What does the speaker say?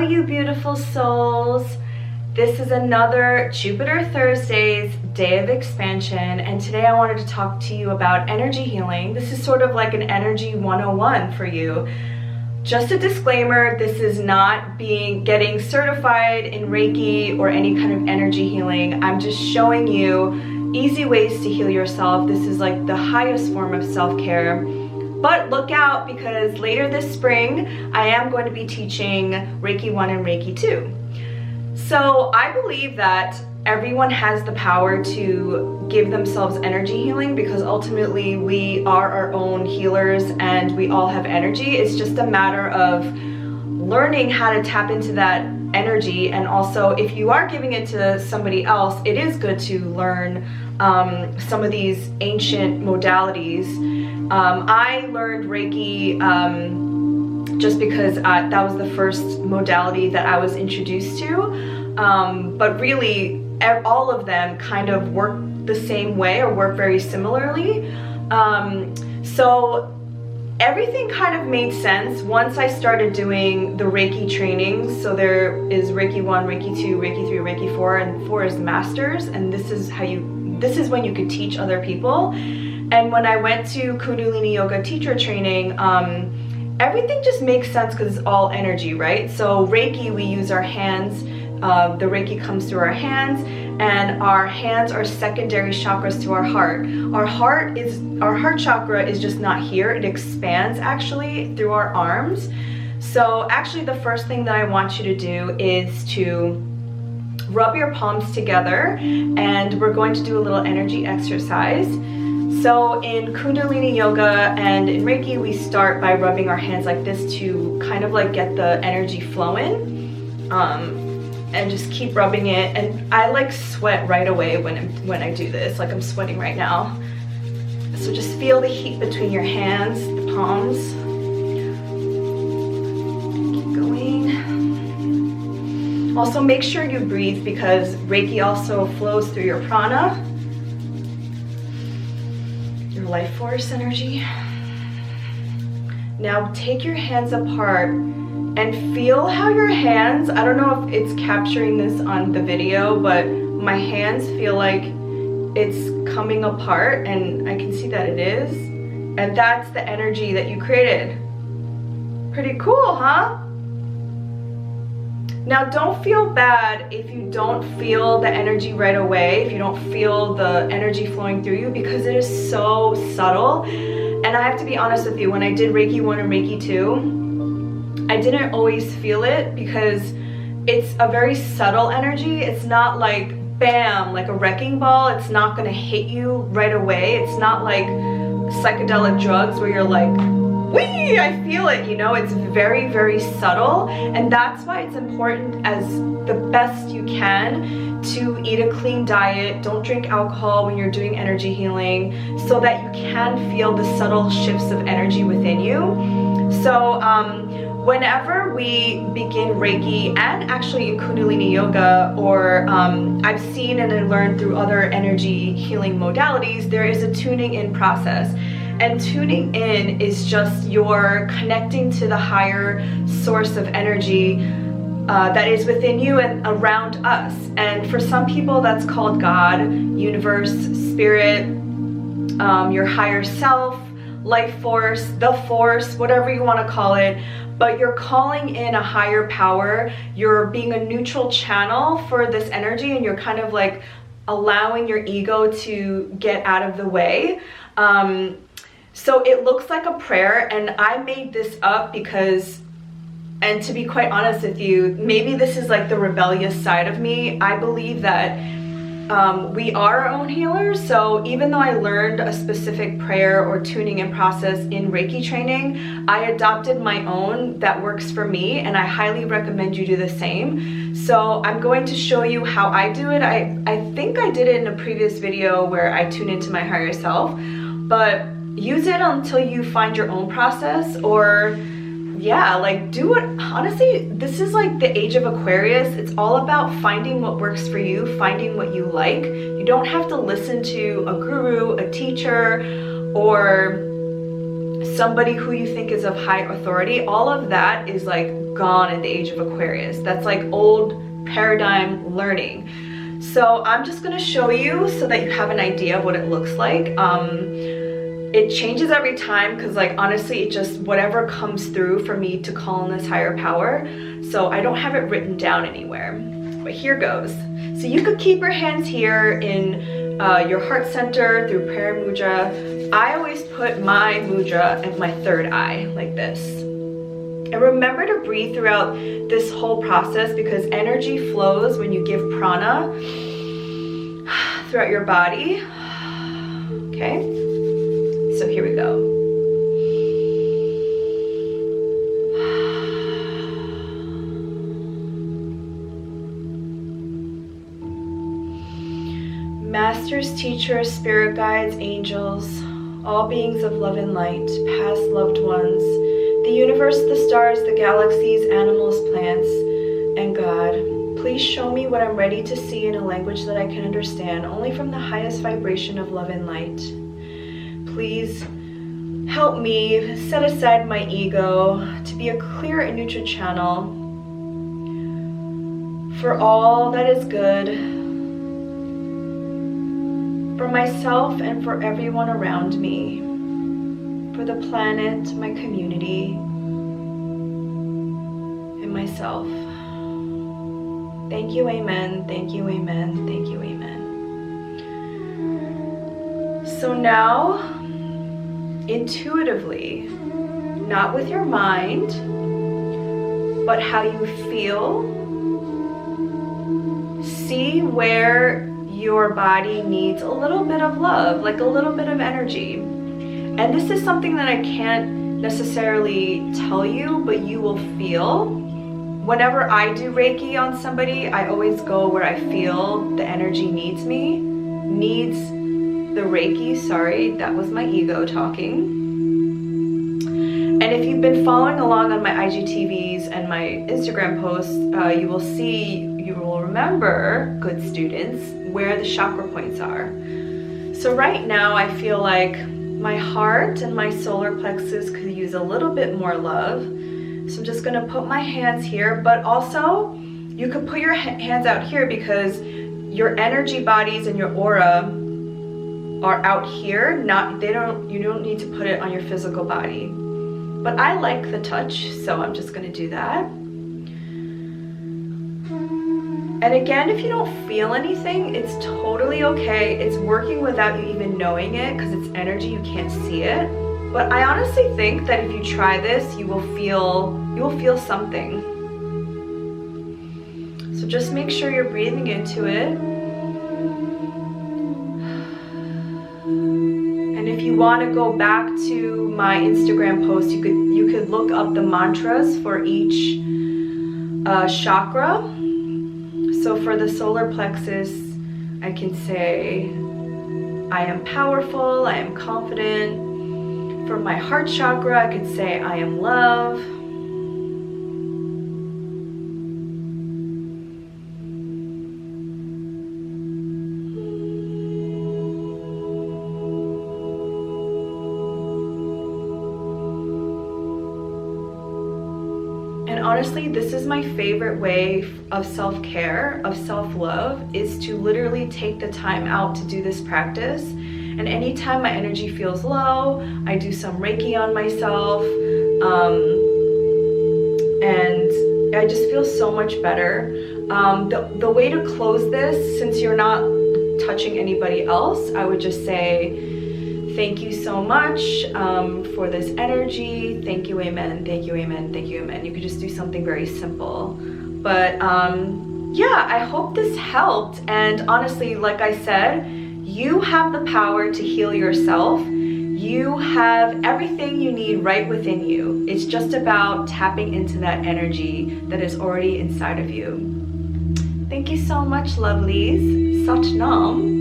you beautiful souls. This is another Jupiter Thursdays day of expansion, and today I wanted to talk to you about energy healing. This is sort of like an energy 101 for you. Just a disclaimer, this is not getting certified in Reiki or any kind of energy healing. I'm just showing you easy ways to heal yourself. This is like the highest form of self-care. But look out, because later this spring, I am going to be teaching Reiki 1 and Reiki 2. So I believe that everyone has the power to give themselves energy healing, because ultimately we are our own healers and we all have energy. It's just a matter of learning how to tap into that energy. And also, if you are giving it to somebody else, it is good to learn some of these ancient modalities. I learned Reiki just because that was the first modality that I was introduced to. But really, all of them kind of work the same way or work very similarly. So everything kind of made sense once I started doing the Reiki trainings. So there is Reiki 1, Reiki 2, Reiki 3, Reiki 4, and 4 is masters, and this is when you could teach other people. And when I went to Kundalini Yoga teacher training, everything just makes sense because it's all energy, right? So Reiki, we use our hands. The Reiki comes through our hands, and our hands are secondary chakras to our heart. Our heart chakra is just not here. It expands actually through our arms. So actually the first thing that I want you to do is to rub your palms together, and we're going to do a little energy exercise. So in Kundalini Yoga and in Reiki, we start by rubbing our hands like this to kind of like get the energy flowing, and just keep rubbing it. And I like sweat right away when I do this, like I'm sweating right now. So just feel the heat between your hands, the palms. Keep going. Also make sure you breathe, because Reiki also flows through your prana, life force energy. Now take your hands apart and feel how your hands, I don't know if it's capturing this on the video, but my hands feel like it's coming apart, and I can see that it is. And that's the energy that you created. Pretty cool, huh? Now don't feel bad if you don't feel the energy right away, if you don't feel the energy flowing through you, because it is so subtle. And I have to be honest with you, when I did Reiki 1 and Reiki 2, I didn't always feel it, because it's a very subtle energy. It's not like bam, like a wrecking ball. It's not gonna hit you right away. It's not like psychedelic drugs where you're like, wee, I feel it, you know. It's very, very subtle, and that's why it's important as the best you can to eat a clean diet, don't drink alcohol when you're doing energy healing, so that you can feel the subtle shifts of energy within you. So whenever we begin Reiki, and actually in Kundalini Yoga, or I've seen and I learned through other energy healing modalities, there is a tuning in process. And tuning in is just your connecting to the higher source of energy that is within you and around us. And for some people, that's called God, universe, spirit, your higher self, life force, the force, whatever you want to call it. But you're calling in a higher power. You're being a neutral channel for this energy, and you're kind of like allowing your ego to get out of the way. So it looks like a prayer, and I made this up because, and to be quite honest with you, maybe this is like the rebellious side of me. I believe that we are our own healers. So even though I learned a specific prayer or tuning in process in Reiki training, I adopted my own that works for me, and I highly recommend you do the same. So I'm going to show you how I do it. I think I did it in a previous video where I tune into my higher self, but use it until you find your own process, or yeah, like do it. Honestly, this is like the age of Aquarius. It's all about finding what works for you, finding what you like. You don't have to listen to a guru, a teacher, or somebody who you think is of high authority. All of that is like gone in the age of Aquarius. That's like old paradigm learning. So I'm just going to show you so that you have an idea of what it looks like. It changes every time because, like, honestly, it just whatever comes through for me to call on this higher power. So I don't have it written down anywhere, but here goes. So you could keep your hands here in your heart center through prayer mudra. I always put my mudra at my third eye like this. And remember to breathe throughout this whole process because energy flows when you give prana throughout your body. Okay, so here we go. Masters, teachers, spirit guides, angels, all beings of love and light, past loved ones, the universe, the stars, the galaxies, animals, plants, and God, please show me what I'm ready to see in a language that I can understand, only from the highest vibration of love and light. Please help me set aside my ego to be a clear and neutral channel for all that is good, for myself and for everyone around me, for the planet, my community, and myself. Thank you, amen. Thank you, amen. Thank you, amen. So now, intuitively, not with your mind, but how you feel, see where your body needs a little bit of love, like a little bit of energy. And this is something that I can't necessarily tell you, but you will feel. Whenever I do Reiki on somebody, I always go where I feel the energy needs the Reiki, sorry, that was my ego talking. And if you've been following along on my IGTVs and my Instagram posts, you will remember, good students, where the chakra points are. So right now I feel like my heart and my solar plexus could use a little bit more love. So I'm just gonna put my hands here, but also you could put your hands out here because your energy bodies and your aura are out here. You don't need to put it on your physical body. But I like the touch, so I'm just gonna do that. And again, if you don't feel anything, it's totally okay. It's working without you even knowing it because it's energy, you can't see it. But I honestly think that if you try this, you will feel something. So just make sure you're breathing into it. And if you want to go back to my Instagram post, you could look up the mantras for each chakra. So for the solar plexus, I can say, I am powerful, I am confident. For my heart chakra, I could say, I am love. And honestly, this is my favorite way of self-care, of self-love, is to literally take the time out to do this practice. And anytime my energy feels low, I do some Reiki on myself, and I just feel so much better. The way to close this, since you're not touching anybody else, I would just say, thank you so much for this energy. Thank you, amen. Thank you, amen. Thank you, amen. You could just do something very simple. But yeah, I hope this helped. And honestly, like I said, you have the power to heal yourself. You have everything you need right within you. It's just about tapping into that energy that is already inside of you. Thank you so much, lovelies. Sat Nam.